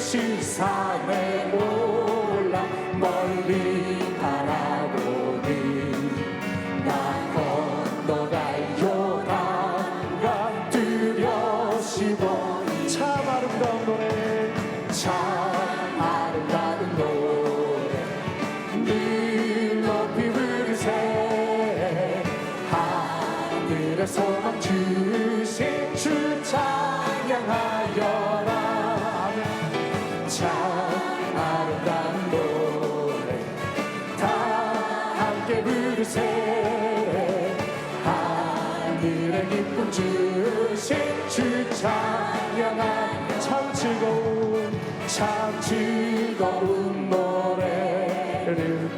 높으신 산에 올라 멀리 바라보니 나 건너갈 요단강 두려시보니 참 아름다운 노래 참 아름다운 노래 늘 높이 부르세 하늘의 소망 주신 주 찬양하여라 참 아름다운 노래 다 함께 부르세 하늘의 기쁨 주신 주 찬양하 참 즐거운 노래를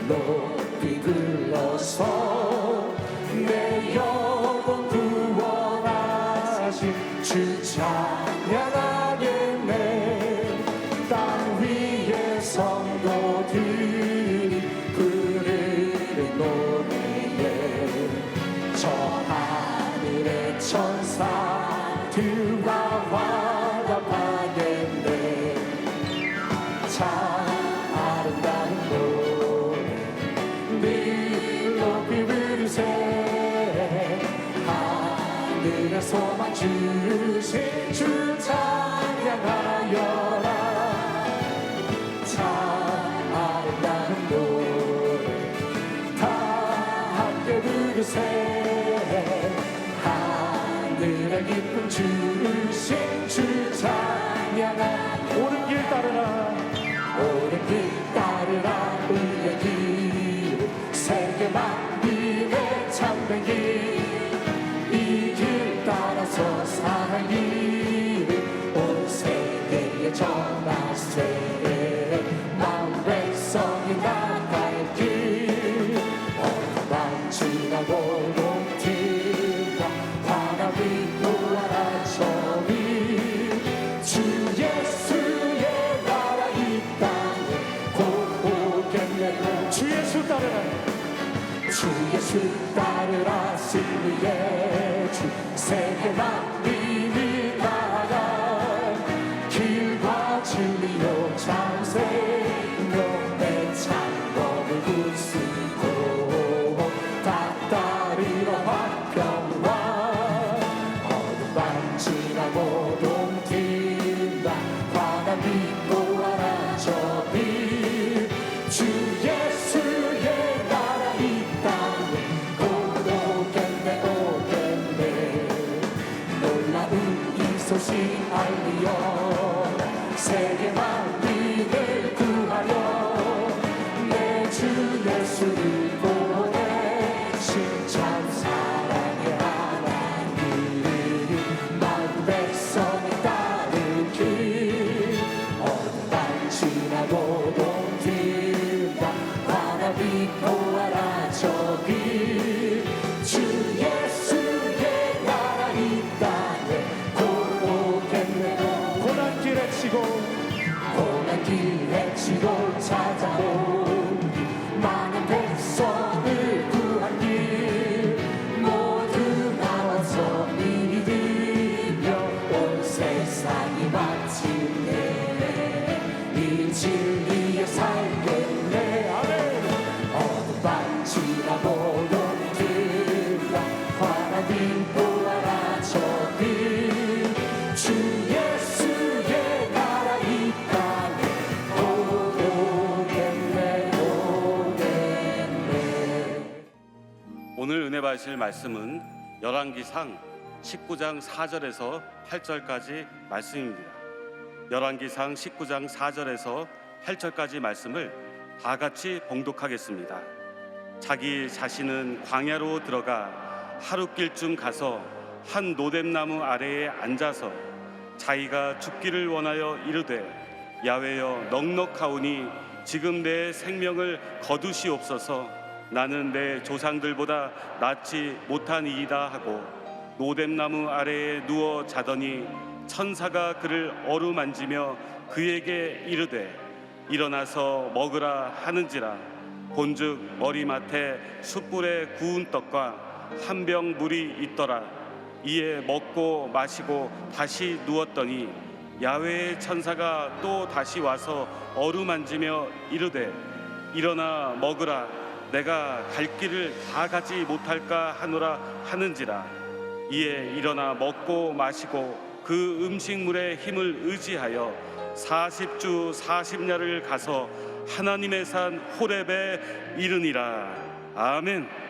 높이 불러서 내 영혼 구원하신 주 찬양하겠네 땅 위의 성도들이 부르는 노래에 저 하늘의 천사들과 화답하겠네 참 아름다운 노래 늘 높이 부르세 하늘의 소망 주신 주 찬양하여라 참 아름다운 노래 다 함께 부르세 하늘의 기쁨 주신 주 찬양하 오른 길 따르라 의의 길 세계 만민의 참된 길 이 길 따라서 사랑 길을 온 세계에 전하세 마음 백성이 나갈 길 어둠 지나고 동팀과 바람이 보아라 저리 주 예수의 나라 이 땅에 곧 오겠네 주 예수 따르라 주 예수 따르라 승리의 주 세계 만민이 나아가 길과 진리로 참 생명의 창검을 부수고 다 따르러 화평과 어둠 밤 지나고 동팀과 바람이 보아라 저리 주 예수의 나라 이 땅에 곧 오겠네 놀라운 이 소식 알리어 세계 만민을 구하여 내 주 예수를 보내신 참 사랑의 하나님 마음 백성이 따른 길 어둠 밤 지나고 동팀과 바람이 보아라 저길 주 예수의 나라 이 땅에 곧 오겠네 고난길에 치고 찾아온 많은 백성을 구한 길 모두 나와서 믿으며 온 세상이 마침내 이 진리에 살겠네 아멘 어둠 밤 지나고 동들과 바람이 보아라 저길 주 예수의 나라 이 땅에 곧 오겠네 오늘 은혜 받으실 말씀은 열왕기상 19장 4절에서 8절까지 말씀입니다. 열왕기상 19장 4절에서 8절까지 말씀을 다 같이 봉독하겠습니다. 자기 자신은 광야로 들어가 하룻길쯤 가서 한 노뎀나무 아래에 앉아서 자기가 죽기를 원하여 이르되 야훼여 넉넉하오니 지금 내 생명을 거두시옵소서 나는 내 조상들보다 낫지 못하니이다 하고 노뎀나무 아래에 누워 자더니 천사가 그를 어루만지며 그에게 이르되 일어나서 먹으라 하는지라 본즉 머리맡에 숯불에 구운 떡과 한 병 물이 있더라. 이에 먹고 마시고 다시 누웠더니 야훼의 천사가 또 다시 와서 어루만지며 이르되 일어나 먹으라 내가 갈 길을 다 가지 못할까 하노라 하는지라. 이에 일어나 먹고 마시고 그 음식물의 힘을 의지하여 40주 40야를 가서 하나님의 산 호렙에 이르니라. 아멘.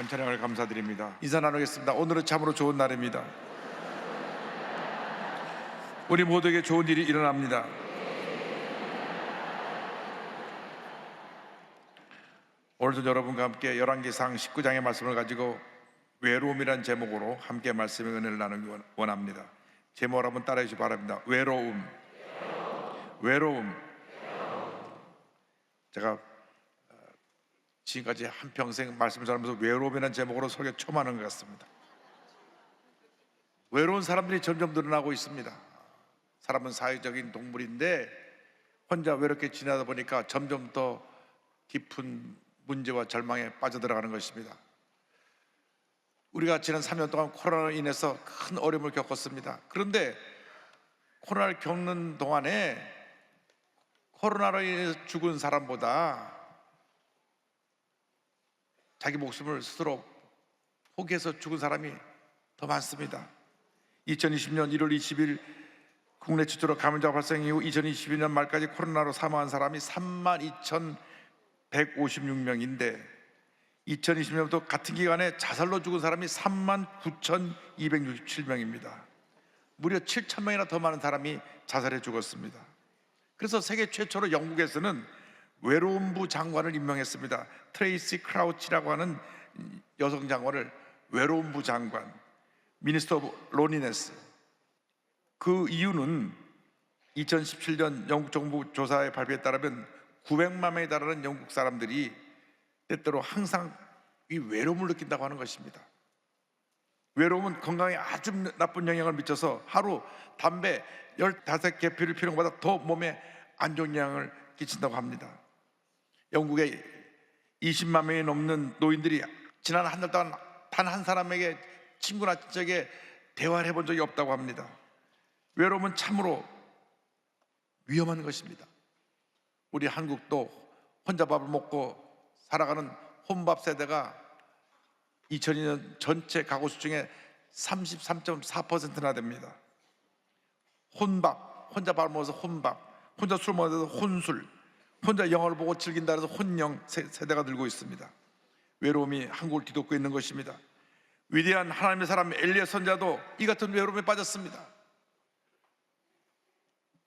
귀한 찬양을 감사드립니다. 인사 나누겠습니다. 오늘은 참으로 좋은 날입니다. 우리 모두에게 좋은 일이 일어납니다. 오늘도 여러분과 함께 열왕기상 19장의 말씀을 가지고 외로움이란 제목으로 함께 말씀의 은혜를 나누기 원합니다. 제목을 한번 따라해 주시기 바랍니다. 외로움. 제가 지금까지 한평생 말씀을 전하면서 외로움이라는 제목으로 설교 처음 하는 것 같습니다. 외로운 사람들이 점점 늘어나고 있습니다. 사람은 사회적인 동물인데 혼자 외롭게 지내다 보니까 점점 더 깊은 문제와 절망에 빠져들어가는 것입니다. 우리가 지난 3년 동안 코로나로 인해서 큰 어려움을 겪었습니다. 그런데 코로나를 겪는 동안에 코로나로 인해서 죽은 사람보다 자기 목숨을 스스로 포기해서 죽은 사람이 더 많습니다. 2020년 1월 20일 국내 최초로 감염자 발생 이후 2022년 말까지 코로나로 사망한 사람이 32,156명인데 2020년부터 같은 기간에 자살로 죽은 사람이 39,267명입니다. 무려 7,000명이나 더 많은 사람이 자살해 죽었습니다. 그래서 세계 최초로 영국에서는 외로움부 장관을 임명했습니다. 트레이시 크라우치라고 하는 여성 장관을 외로움부 장관, 미니스터 오브 로니네스. 그 이유는 2017년 영국 정부 조사의 발표에 따르면 900만 명에 달하는 영국 사람들이 때때로 항상 이 외로움을 느낀다고 하는 것입니다. 외로움은 건강에 아주 나쁜 영향을 미쳐서 하루 담배 15개 피우는 것보다 더 몸에 안 좋은 영향을 끼친다고 합니다. 영국에 20만 명이 넘는 노인들이 지난 한 달 동안 단 한 사람에게 친구나 친척에게 대화를 해본 적이 없다고 합니다. 외로움은 참으로 위험한 것입니다. 우리 한국도 혼자 밥을 먹고 살아가는 혼밥 세대가 2002년 전체 가구수 중에 33.4%나 됩니다. 혼밥, 혼자 밥을 먹어서 혼밥, 혼자 술 먹어서 혼술, 혼자 영화를 보고 즐긴다 해서 혼영 세대가 늘고 있습니다. 외로움이 한국을 뒤덮고 있는 것입니다. 위대한 하나님의 사람 엘리야 선지자도 이 같은 외로움에 빠졌습니다.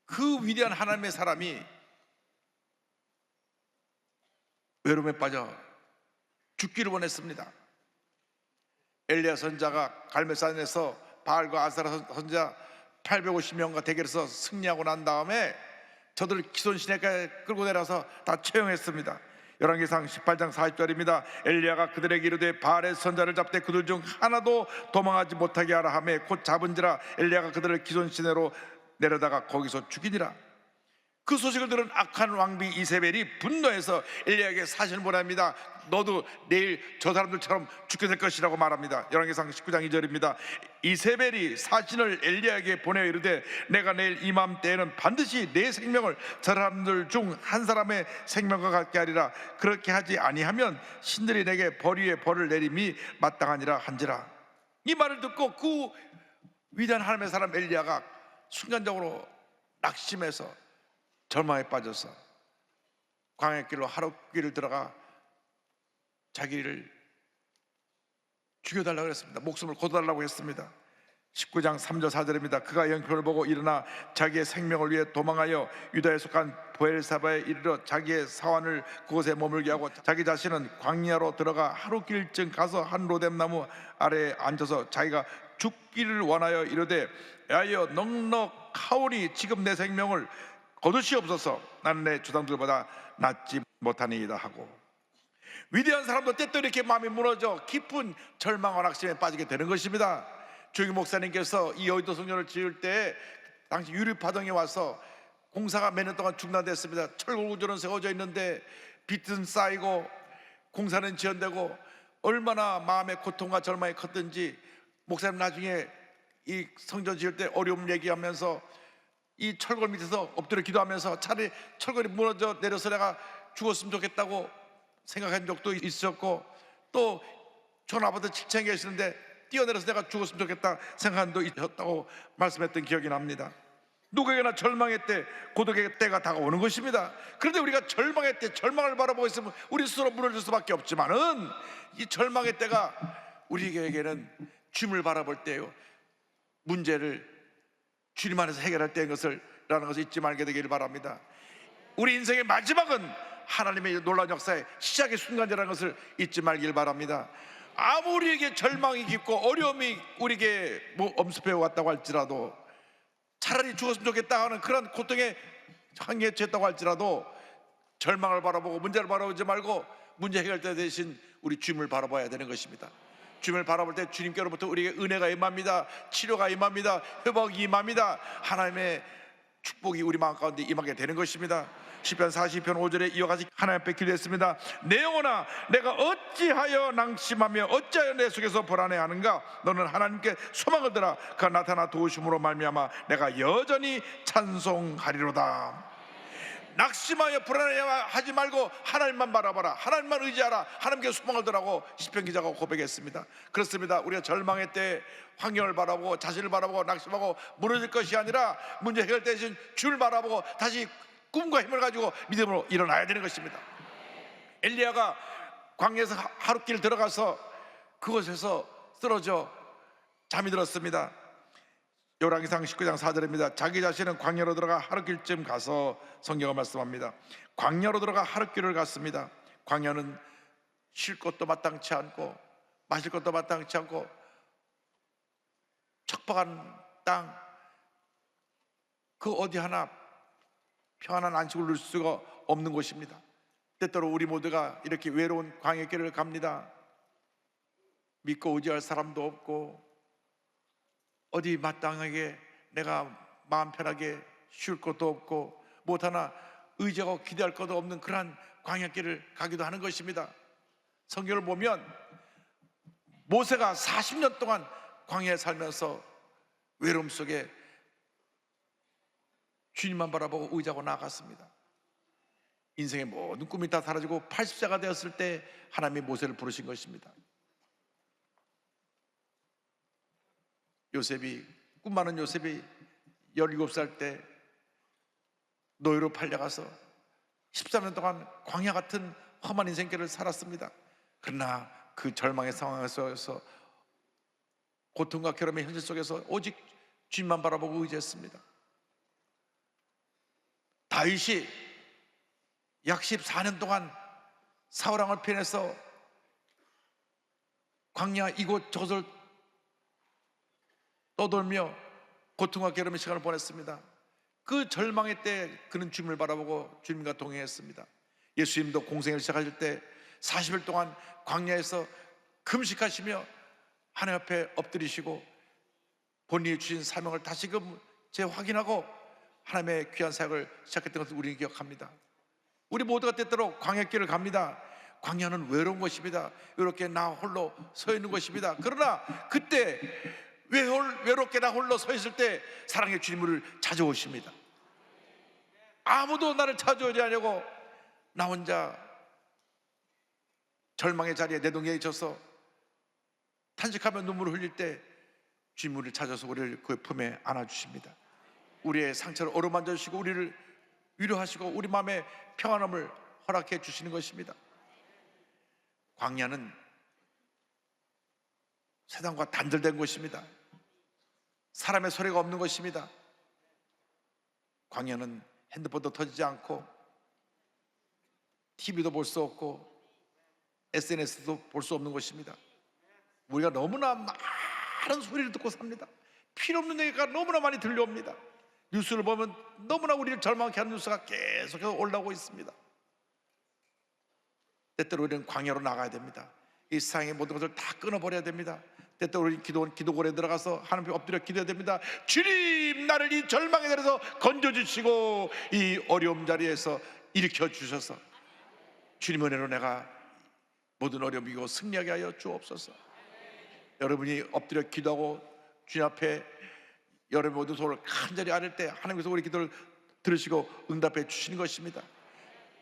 그 위대한 하나님의 사람이 외로움에 빠져 죽기를 원했습니다. 엘리야 선지자가 갈멜산에서 바알과 아세라 선지자 850명과 대결해서 승리하고 난 다음에 저들을 기손 시내가에 끌고 내려서 다 처형했습니다. 열왕기상 18장 40절입니다. 엘리야가 그들에게 이르되 바알의 선자를 잡되 그들 중 하나도 도망하지 못하게 하라 하매 곧 잡은지라 엘리야가 그들을 기손 시내로 내려다가 거기서 죽이니라. 그 소식을 들은 악한 왕비 이세벨이 분노해서 엘리야에게 사신을 보냅니다. 너도 내일 저 사람들처럼 죽게 될 것이라고 말합니다. 열왕기상 19장 2절입니다. 이세벨이 사신을 엘리야에게 보내어 이르되 내가 내일 이맘때에는 반드시 내 생명을 저 사람들 중 한 사람의 생명과 같게 하리라. 그렇게 하지 아니하면 신들이 내게 벌 위에 벌을 내림이 마땅하니라 한지라. 이 말을 듣고 그 위대한 하나님의 사람 엘리야가 순간적으로 낙심해서 절망에 빠져서 광야길로 하룻길을 들어가 자기를 죽여달라고 했습니다. 목숨을 거둬달라고 했습니다. 19장 3절 4절입니다. 그가 영표를 보고 일어나 자기의 생명을 위해 도망하여 유다에 속한 보엘사바에 이르러 자기의 사환을 그곳에 머물게 하고 자기 자신은 광야로 들어가 하루길쯤 가서 한 로뎀나무 아래에 앉아서 자기가 죽기를 원하여 이르되 야여 넉넉하오니 지금 내 생명을 거두시옵소서. 나는 내 조상들보다 낫지 못하니이다 하고, 위대한 사람도 때때로 이렇게 마음이 무너져 깊은 절망과 낙심에 빠지게 되는 것입니다. 조기 목사님께서 이 여의도 성전을 지을 때 당시 유류파동이 와서 공사가 몇 년 동안 중단됐습니다. 철골구조는 세워져 있는데 빚은 쌓이고 공사는 지연되고 얼마나 마음의 고통과 절망이 컸든지 목사님 나중에 이 성전 지을 때 어려움 얘기하면서 이 철골 밑에서 엎드려 기도하면서 차라리 철골이 무너져 내려서 내가 죽었으면 좋겠다고 생각한 적도 있었고, 또 전아버지 7층에 계시는데 뛰어내려서 내가 죽었으면 좋겠다 생각한 적도 있었다고 말씀했던 기억이 납니다. 누구에게나 절망의 때, 고독의 때가 다가오는 것입니다. 그런데 우리가 절망의 때, 절망을 바라보고 있으면 우리 스스로 무너질 수밖에 없지만은, 이 절망의 때가 우리에게는 주님을 바라볼 때요, 문제를 주님 안에서 해결할 때인 라는 것을 잊지 말게 되기를 바랍니다. 우리 인생의 마지막은 하나님의 놀라운 역사의 시작의 순간이라는 것을 잊지 말길 바랍니다. 아무리 우리에게 절망이 깊고 어려움이 우리에게 엄습해 왔다고 할지라도, 차라리 죽었으면 좋겠다 하는 그런 고통에 한계에 처했다고 할지라도, 절망을 바라보고 문제를 바라보지 말고 문제 해결자 대신 우리 주님을 바라봐야 되는 것입니다. 주님을 바라볼 때 주님께로부터 우리에게 은혜가 임합니다. 치료가 임합니다. 회복이 임합니다. 하나님의 축복이 우리 마음 가운데 임하게 되는 것입니다. 시편 40편 5절에 이와 같이 하나님 앞에 기도했습니다. 내 영혼아, 내가 어찌하여 낭심하며 어찌하여 내 속에서 불안해하는가? 너는 하나님께 소망을 들어 그가 나타나 도우심으로 말미암아 내가 여전히 찬송하리로다. 낙심하여 불안해하지 말고 하나님만 바라봐라. 하나님만 의지하라. 하나님께 소망을 들라고 시편 기자가 고백했습니다. 그렇습니다. 우리가 절망의 때 환경을 바라보고 자신을 바라보고 낙심하고 무너질 것이 아니라 문제 해결 대신 주를 바라보고 다시 꿈과 힘을 가지고 믿음으로 일어나야 되는 것입니다. 엘리야가 광야에서 하룻길 들어가서 그곳에서 쓰러져 잠이 들었습니다. 요랑기상 19장 4절입니다. 자기 자신은 광야로 들어가 하룻길쯤 가서, 성경을 말씀합니다, 광야로 들어가 하룻길을 갔습니다. 광야는 쉴 것도 마땅치 않고 마실 것도 마땅치 않고 척박한 땅, 그 어디 하나 평안한 안식을 누릴 수가 없는 곳입니다. 때때로 우리 모두가 이렇게 외로운 광야길을 갑니다. 믿고 의지할 사람도 없고 어디 마땅하게 내가 마음 편하게 쉴 것도 없고 무엇 하나 의지하고 기대할 것도 없는 그러한 광야길을 가기도 하는 것입니다. 성경을 보면 모세가 40년 동안 광야에 살면서 외로움 속에 주님만 바라보고 의지하고 나아갔습니다. 인생의 모든 꿈이 다 사라지고 80세가 되었을 때 하나님이 모세를 부르신 것입니다. 요셉이, 꿈 많은 요셉이 17살 때 노예로 팔려가서 13년 동안 광야 같은 험한 인생길을 살았습니다. 그러나 그 절망의 상황에서 고통과 괴로움의 현실 속에서 오직 주님만 바라보고 의지했습니다. 다윗이 약 14년 동안 사울왕을 피해서 광야 이곳저곳을 떠돌며 고통과 괴로움의 시간을 보냈습니다. 그 절망의 때 그는 주님을 바라보고 주님과 동행했습니다. 예수님도 공생을 시작하실 때 40일 동안 광야에서 금식하시며 하나님 앞에 엎드리시고 본인이 주신 사명을 다시금 재확인하고 하나님의 귀한 사역을 시작했던 것을 우리는 기억합니다. 우리 모두가 때때로 광야길을 갑니다. 광야는 외로운 것입니다. 이렇게 나 홀로 서 있는 것입니다. 그러나 그때 외롭게 나 홀로 서 있을 때 사랑의 주님을 찾아오십니다. 아무도 나를 찾아오지 않으려고 나 혼자 절망의 자리에 내동에 져서 탄식하며 눈물을 흘릴 때 주님 우리를 찾아서 우리를 그의 품에 안아주십니다. 우리의 상처를 어루만져 주시고 우리를 위로하시고 우리 마음에 평안함을 허락해 주시는 것입니다. 광야는 세상과 단절된 곳입니다. 사람의 소리가 없는 것입니다. 광야는 핸드폰도 터지지 않고 TV도 볼 수 없고 SNS도 볼 수 없는 것입니다. 우리가 너무나 많은 소리를 듣고 삽니다. 필요 없는 얘기가 너무나 많이 들려옵니다. 뉴스를 보면 너무나 우리를 절망케 하는 뉴스가 계속해서 올라오고 있습니다. 때때로 우리는 광야로 나가야 됩니다. 이 세상의 모든 것을 다 끊어버려야 됩니다. 때때로 우리는 기도골에 들어가서 하나님 앞에 엎드려 기도해야 됩니다. 주님, 나를 이 절망의 자리에서 건져주시고 이 어려움 자리에서 일으켜 주셔서 주님 은혜로 내가 모든 어려움 이고 승리하게 하여 주옵소서. 여러분이 엎드려 기도하고 주님 앞에 여러분 모든 소를 간절히 아뢰 때 하나님께서 우리 기도를 들으시고 응답해 주시는 것입니다.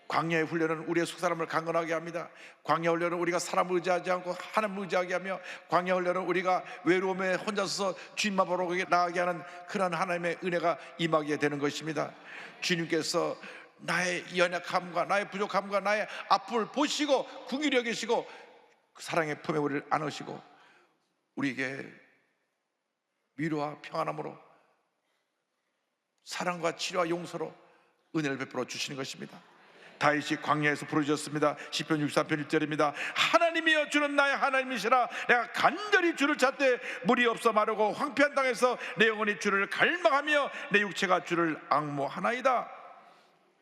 광야의 훈련은 우리의 속사람을 강건하게 합니다. 광야 훈련은 우리가 사람을 의지하지 않고 하나님을 의지하게 하며, 광야 훈련은 우리가 외로움에 혼자 서서 주님만 보러 나가게 하는 그런 하나님의 은혜가 임하게 되는 것입니다. 주님께서 나의 연약함과 나의 부족함과 나의 아픔을 보시고 긍휼히 여기시고 그 사랑의 품에 우리를 안으시고 우리에게 위로와 평안함으로 사랑과 치료와 용서로 은혜를 베풀어 주시는 것입니다. 다윗이 광야에서 부르짖었습니다. 시편 63편 1절입니다. 하나님이여 주는 나의 하나님이시라. 내가 간절히 주를 찾되 물이 없어 마르고 황폐한 땅에서 내 영혼이 주를 갈망하며 내 육체가 주를 앙모하나이다.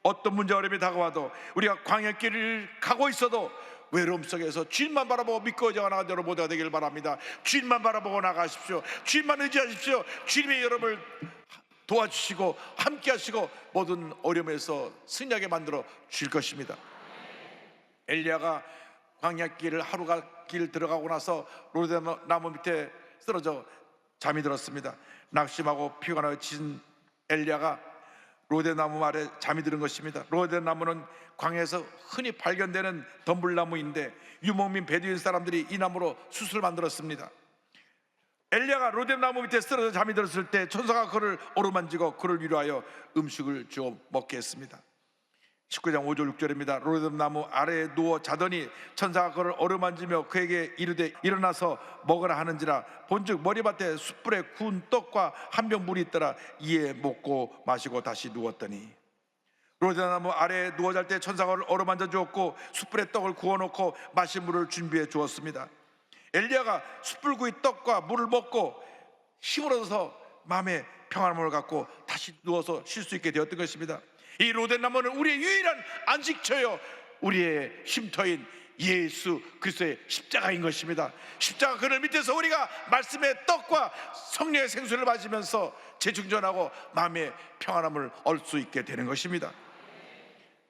어떤 문제 어려움이 다가와도 우리가 광야길을 가고 있어도 외로움 속에서 주님만 바라보고 믿고 의지하는 여러분 모두가 되길 바랍니다. 주님만 바라보고 나가십시오. 주님만 의지하십시오. 주님이 여러분을 도와주시고 함께 하시고 모든 어려움에서 승리하게 만들어 주실 것입니다. 엘리야가 광야길을 하루가 길 들어가고 나서 로데나무 밑에 쓰러져 잠이 들었습니다. 낙심하고 피곤하여 지친 엘리야가 로데나무 아래 잠이 드는 것입니다. 로데나무는 광야에서 흔히 발견되는 덤불나무인데 유목민 베두인 사람들이 이 나무로 숯을 만들었습니다. 엘리야가 로뎀나무 밑에 쓰러져 잠이 들었을 때 천사가 그를 어루만지고 그를 위로하여 음식을 주어 먹게 했습니다. 19장 5절 6절입니다. 로뎀나무 아래에 누워 자더니 천사가 그를 어루만지며 그에게 이르되 일어나서 먹으라 하는지라. 본즉 머리밭에 숯불에 구운 떡과 한 병 물이 있더라. 이에 먹고 마시고 다시 누웠더니 로뎀나무 아래에 누워 잘 때 천사가 그를 어루만져 주었고 숯불에 떡을 구워놓고 마실 물을 준비해 주었습니다. 엘리야가 숯불구이 떡과 물을 먹고 힘을 얻어서 마음의 평안함을 갖고 다시 누워서 쉴 수 있게 되었던 것입니다. 이 로뎀나무는 우리의 유일한 안식처요, 우리의 쉼터인 예수 그리스도의 십자가인 것입니다. 십자가 그늘 밑에서 우리가 말씀의 떡과 성령의 생수를 마시면서 재충전하고 마음의 평안함을 얻을 수 있게 되는 것입니다.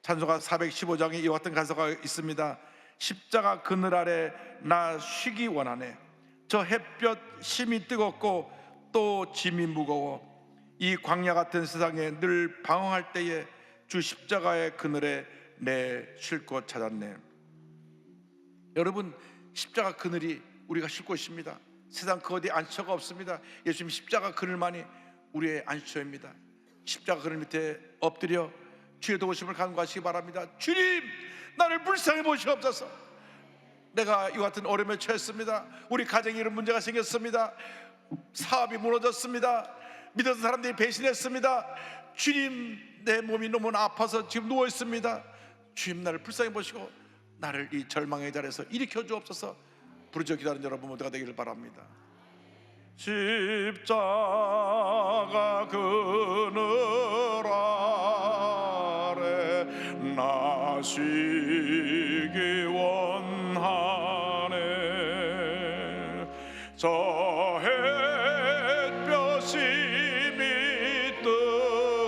찬송가 415장에 이와 같은 가사가 있습니다. 십자가 그늘 아래 나 쉬기 원하네. 저 햇볕 심이 뜨겁고 또 짐이 무거워 이 광야 같은 세상에 늘 방황할 때에 주 십자가의 그늘에 내 쉴 곳 찾았네. 여러분, 십자가 그늘이 우리가 쉴 곳입니다. 세상 그 어디 안식처가 없습니다. 예수님 십자가 그늘만이 우리의 안식처입니다. 십자가 그늘 밑에 엎드려 주의 도우심을 간구하시기 바랍니다. 주님, 나를 불쌍히 보시옵소서. 내가 이와 같은 어려움에 처했습니다. 우리 가정에 이런 문제가 생겼습니다. 사업이 무너졌습니다. 믿었던 사람들이 배신했습니다. 주님, 내 몸이 너무 아파서 지금 누워 있습니다. 주님, 나를 불쌍히 보시고 나를 이 절망의 자리에서 일으켜 주옵소서. 부르짖어 기다리는 여러분 모두가 되기를 바랍니다. 십자가 그늘 아래 나 쉬기 원하네. 저 햇볕이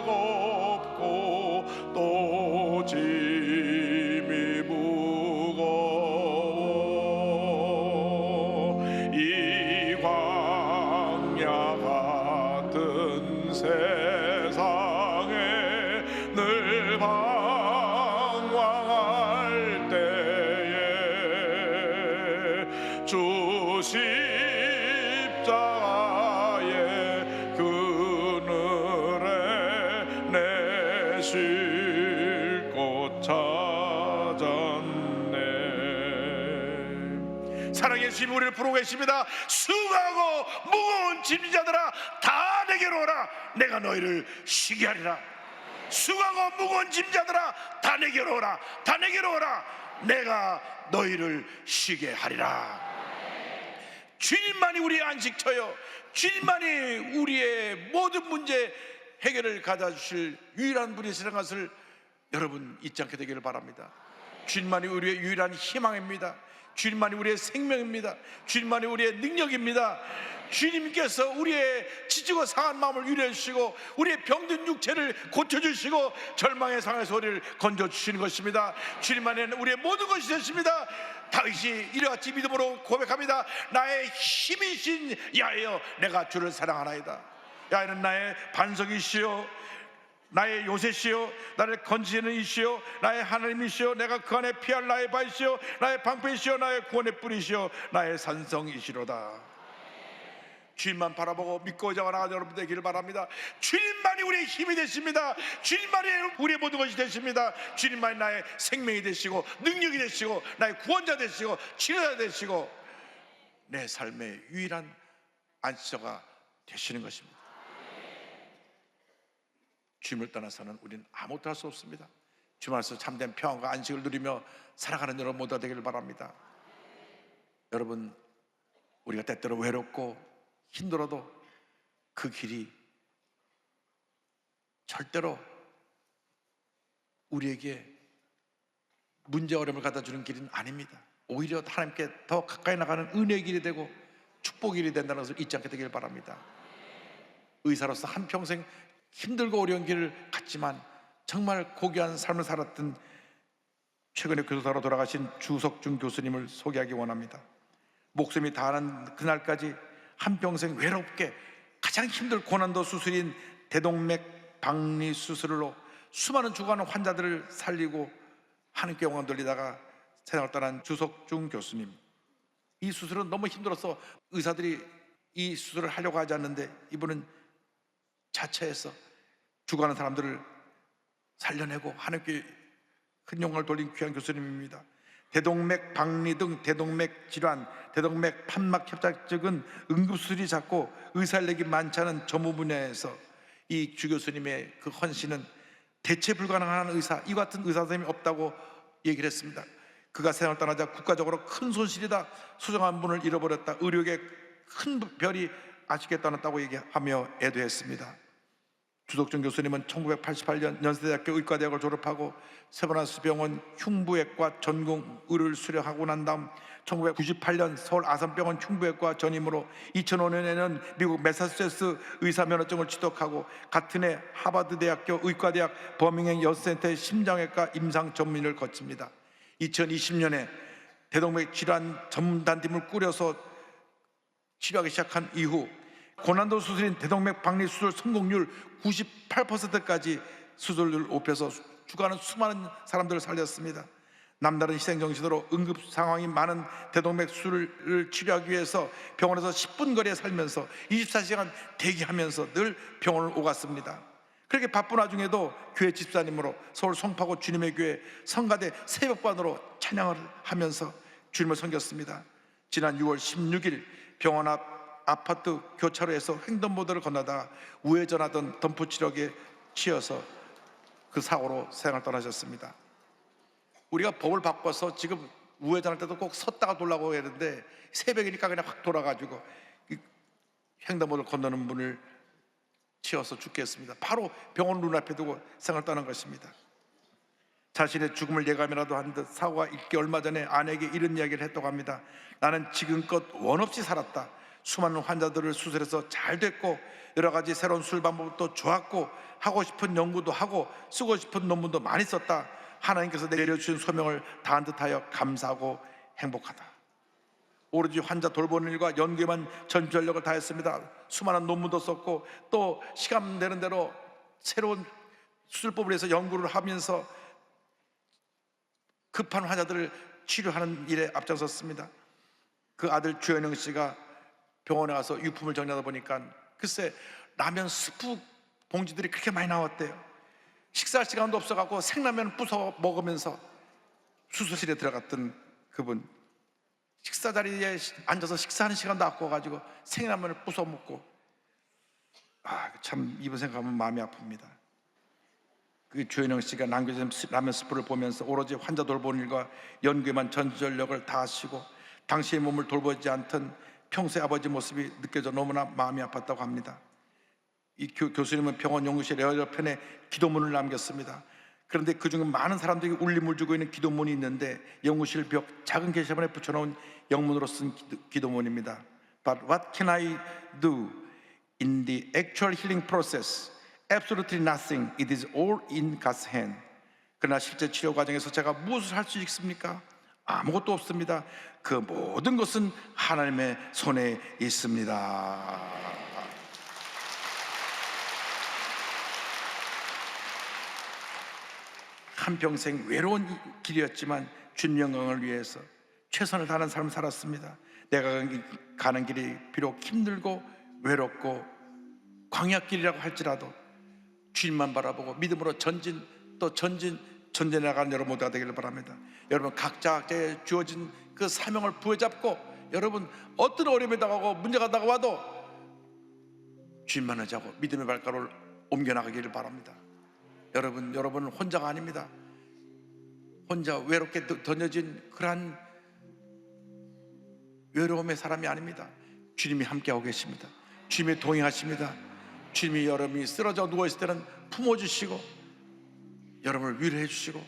뜨겁고 또 짐이 무거워 이 광야 같은 세상에 늘 방황할 때에 주 십자가의 그늘에 내 쉴 곳 찾았네. 사랑의 주님, 우리를 부르고 계십니다. 수고하고 무거운 짐자들아 다 내게로 오라. 내가 너희를 쉬게 하리라. 수고하고 무거운 짐자들아 다 내게로 오라. 다 내게로 오라. 내가 너희를 쉬게 하리라. 주님만이 우리의 안식처요, 주님만이 우리의 모든 문제 해결을 가져주실 유일한 분이시라는 것을 여러분 잊지 않게 되기를 바랍니다. 주님만이 우리의 유일한 희망입니다. 주님만이 우리의 생명입니다. 주님만이 우리의 능력입니다. 주님께서 우리의 지치고 상한 마음을 위로해 주시고 우리의 병든 육체를 고쳐주시고 절망의 상에서 우리를 건져주시는 것입니다. 주님만이 우리의 모든 것이 되십니다. 다윗이 이같이 믿음으로 고백합니다. 나의 힘이신 야훼여 내가 주를 사랑하나이다. 야훼는 나의 반석이시요 나의 요새시요 나를 건지는 이시요 나의 하나님이시요 내가 그 안에 피할 나의 바이시요 나의 방패이시요 나의 구원의 뿌리시요 나의 산성이시로다. 주님만 바라보고 믿고 자라나가는 여러분 되기를 바랍니다. 주님만이 우리의 힘이 되십니다. 주님만이 우리의 모든 것이 되십니다. 주님만이 나의 생명이 되시고 능력이 되시고 나의 구원자 되시고 치료자 되시고 내 삶의 유일한 안식처가 되시는 것입니다. 주님을 떠나서는 우리는 아무것도 할 수 없습니다. 주님 안에서 참된 평안과 안식을 누리며 살아가는 여러분 모두가 되기를 바랍니다. 여러분, 우리가 때때로 외롭고 힘들어도 그 길이 절대로 우리에게 문제 어려움을 갖다 주는 길은 아닙니다. 오히려 하나님께 더 가까이 나가는 은혜의 길이 되고 축복의 길이 된다는 것을 잊지 않게 되길 바랍니다. 의사로서 한평생 힘들고 어려운 길을 갔지만 정말 고귀한 삶을 살았던 최근에 교도사로 돌아가신 주석중 교수님을 소개하기 원합니다. 목숨이 다하는 그날까지 한평생 외롭게 가장 힘들 고난도 수술인 대동맥 박리 수술로 수많은 죽어가는 환자들을 살리고 하나님께 영광 돌리다가 세상을 떠난 주석중 교수님, 이 수술은 너무 힘들어서 의사들이 이 수술을 하려고 하지 않는데 이분은 자처해서 죽어가는 사람들을 살려내고 하나님께 큰 영광을 돌린 귀한 교수님입니다. 대동맥 박리 등 대동맥 질환, 대동맥 판막 협착증은 응급수술이 작고 의사인력이 많지 않은 전문 분야에서 이 주 교수님의 그 헌신은 대체 불가능한 의사, 이 같은 의사 선생님이 없다고 얘기를 했습니다. 그가 세상을 떠나자 국가적으로 큰 손실이다, 소중한 분을 잃어버렸다, 의료계 큰 별이 아쉽게 떠났다고 얘기하며 애도했습니다. 주석중 교수님은 1988년 연세대학교 의과대학을 졸업하고 세브란스병원 흉부외과 전공 의료를 수료하고 난 다음 1998년 서울 아산병원 흉부외과 전임으로 2005년에는 미국 매사추세츠 의사면허증을 취득하고 같은 해 하버드대학교 의과대학 버밍햄 여센터의 심장외과 임상 전문의를 거칩니다. 2020년에 대동맥 질환 전문단팀을 꾸려서 치료하기 시작한 이후 고난도 수술인 대동맥 박리 수술 성공률 98%까지 수술률을 높여서 죽어가는 수많은 사람들을 살렸습니다. 남다른 희생정신으로 응급 상황이 많은 대동맥 수술을 치료하기 위해서 병원에서 10분 거리에 살면서 24시간 대기하면서 늘 병원을 오갔습니다. 그렇게 바쁜 와중에도 교회 집사님으로 서울 송파구 주님의 교회 성가대 새벽반으로 찬양을 하면서 주님을 섬겼습니다. 지난 6월 16일 병원 앞 아파트 교차로에서 횡단보도를 건너다가 우회전하던 덤프 트럭에 치여서 그 사고로 세상을 떠나셨습니다. 우리가 법을 바꿔서 지금 우회전할 때도 꼭 섰다가 돌라고 했는데 새벽이니까 그냥 확 돌아가지고 횡단보도를 건너는 분을 치여서 죽게 했습니다. 바로 병원 눈앞에 두고 세상을 떠난 것입니다. 자신의 죽음을 예감이라도 한 듯 사고가 있기 얼마 전에 아내에게 이런 이야기를 했다고 합니다. 나는 지금껏 원 없이 살았다. 수많은 환자들을 수술해서 잘 됐고 여러 가지 새로운 수술 방법도 좋았고 하고 싶은 연구도 하고 쓰고 싶은 논문도 많이 썼다. 하나님께서 내려주신 소명을 다한 듯하여 감사하고 행복하다. 오로지 환자 돌보는 일과 연구에만 전 전력을 다했습니다. 수많은 논문도 썼고 또 시간 되는 대로 새로운 수술법을 해서 연구를 하면서 급한 환자들을 치료하는 일에 앞장섰습니다. 그 아들 주현영 씨가 병원에 가서 유품을 정리하다 보니까 글쎄 라면 스프 봉지들이 그렇게 많이 나왔대요. 식사할 시간도 없어갖고 생라면 부숴 먹으면서 수술실에 들어갔던 그분, 식사 자리에 앉아서 식사하는 시간도 아까워가지고 생라면을 부숴 먹고, 참 이번 생각하면 마음이 아픕니다. 그 조현영 씨가 남겨진 라면 스프를 보면서 오로지 환자 돌보는 일과 연구에만 전전력을 다하시고 당시의 몸을 돌보지 않던 평소의 아버지 모습이 느껴져 너무나 마음이 아팠다고 합니다. 이 교수님은 병원 연구실 여러 편에 기도문을 남겼습니다. 그런데 그중에 많은 사람들이 울림을 주고 있는 기도문이 있는데 연구실 벽 작은 게시판에 붙여놓은 영문으로 쓴 기도문입니다. But what can I do in the actual healing process? Absolutely nothing. It is all in God's hand. 그러나 실제 치료 과정에서 제가 무엇을 할 수 있습니까? 아무것도 없습니다. 그 모든 것은 하나님의 손에 있습니다. 한평생 외로운 길이었지만 주님 영광을 위해서 최선을 다하는 삶을 살았습니다. 내가 가는 길이 비록 힘들고 외롭고 광야길이라고 할지라도 주님만 바라보고 믿음으로 전진해 나가는 여러분 모두가 되기를 바랍니다. 여러분 각자에게 주어진 그 사명을 부여잡고 여러분 어떤 어려움이 다가오고 문제가 다가와도 주님만 의지하고 믿음의 발걸음을 옮겨나가기를 바랍니다. 여러분은 혼자가 아닙니다. 혼자 외롭게 던져진 그러한 외로움의 사람이 아닙니다. 주님이 함께하고 계십니다. 주님이 동행하십니다. 주님이 여러분이 쓰러져 누워있을 때는 품어주시고 여러분을 위로해 주시고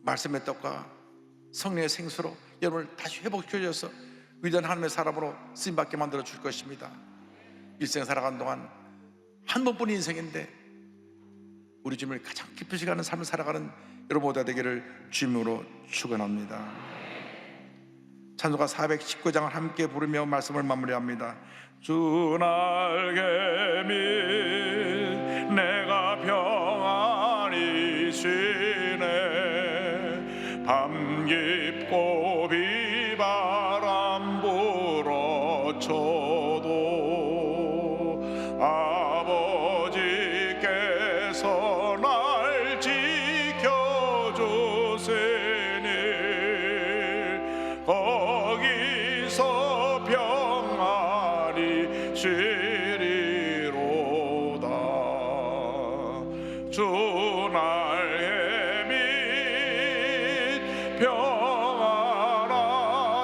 말씀의 떡과 성령의 생수로 여러분을 다시 회복시켜줘서 위대한 하나님의 사람으로 쓰임받게 만들어 줄 것입니다. 일생 살아가는 동안 한 번뿐인 인생인데 우리 주님을 가장 깊이 가는 삶을 살아가는 여러분 모두가 되기를 주님으로 축원합니다. 찬송가 419장을 함께 부르며 말씀을 마무리합니다. 주 날개 밑 내가 평안히 쉬네 밤 깊고 비바람 불어쳐도 아버지께서 날 지켜주시니 거기서 평안히 쉬리로다. 주 날개 밑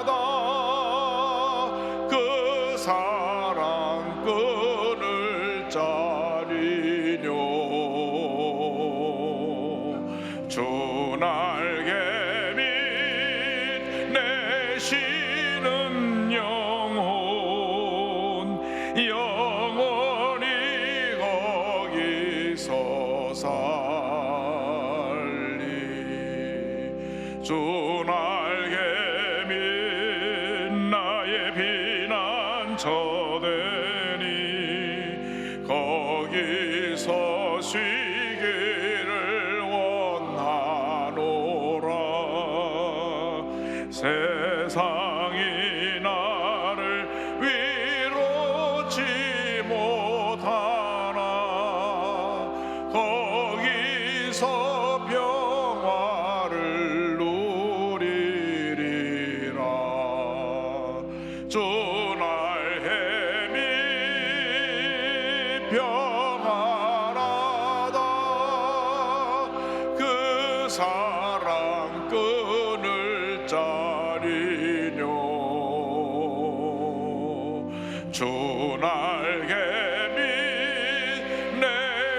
평안하다. 그 사랑 끊을 자리뇨. 주 날개 밑 내 쉬는 영혼이 거기서 살리. 주 날개 밑 나의 피난처되니 거기서 쉬기를 원하노라. 세상이 나를 위로치 못하나 거기서 평화를 누리리라. 주 날개 밑 평안하다. 그 사랑 끊을 자리뇨. 주 날개 밑 내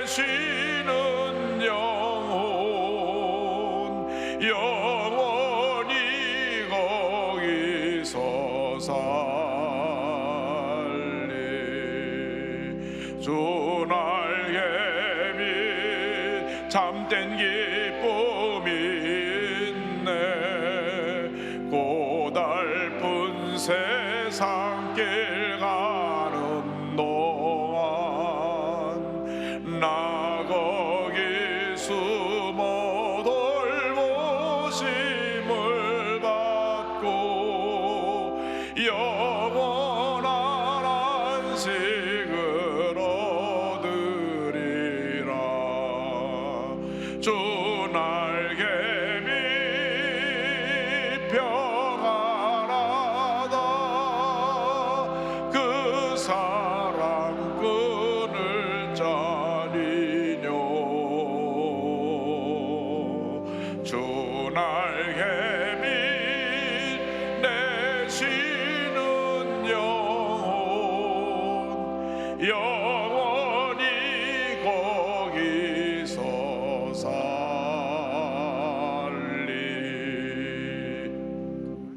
쉬는 영혼이 거기서 살리. 주 날개 밑 참된 기쁨이 있네. 고달픈 세상길 가는 동안 나 거기 숨어 돌보심을 받고 영원한 안식을 얻으리라. 주 날개 밑 평안하다. 그 사랑 끊을 자리뇨. 주 날개 밑 내 쉬는 영혼이 거기서 살리.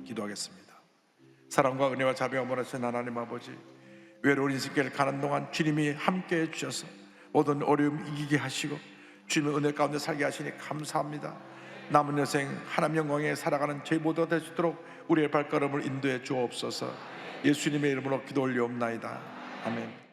기도하겠습니다. 사랑과 은혜와 자비와 원하신 하나님 아버지, 외로운 인생길 가는 동안 주님이 함께해 주셔서 모든 어려움 이기게 하시고 주님의 은혜 가운데 살게 하시니 감사합니다. 남은 여생 하나님 영광에 살아가는 저희 모두가 될 수 있도록 우리의 발걸음을 인도해 주옵소서. 예수님의 이름으로 기도 올리옵나이다. 아멘.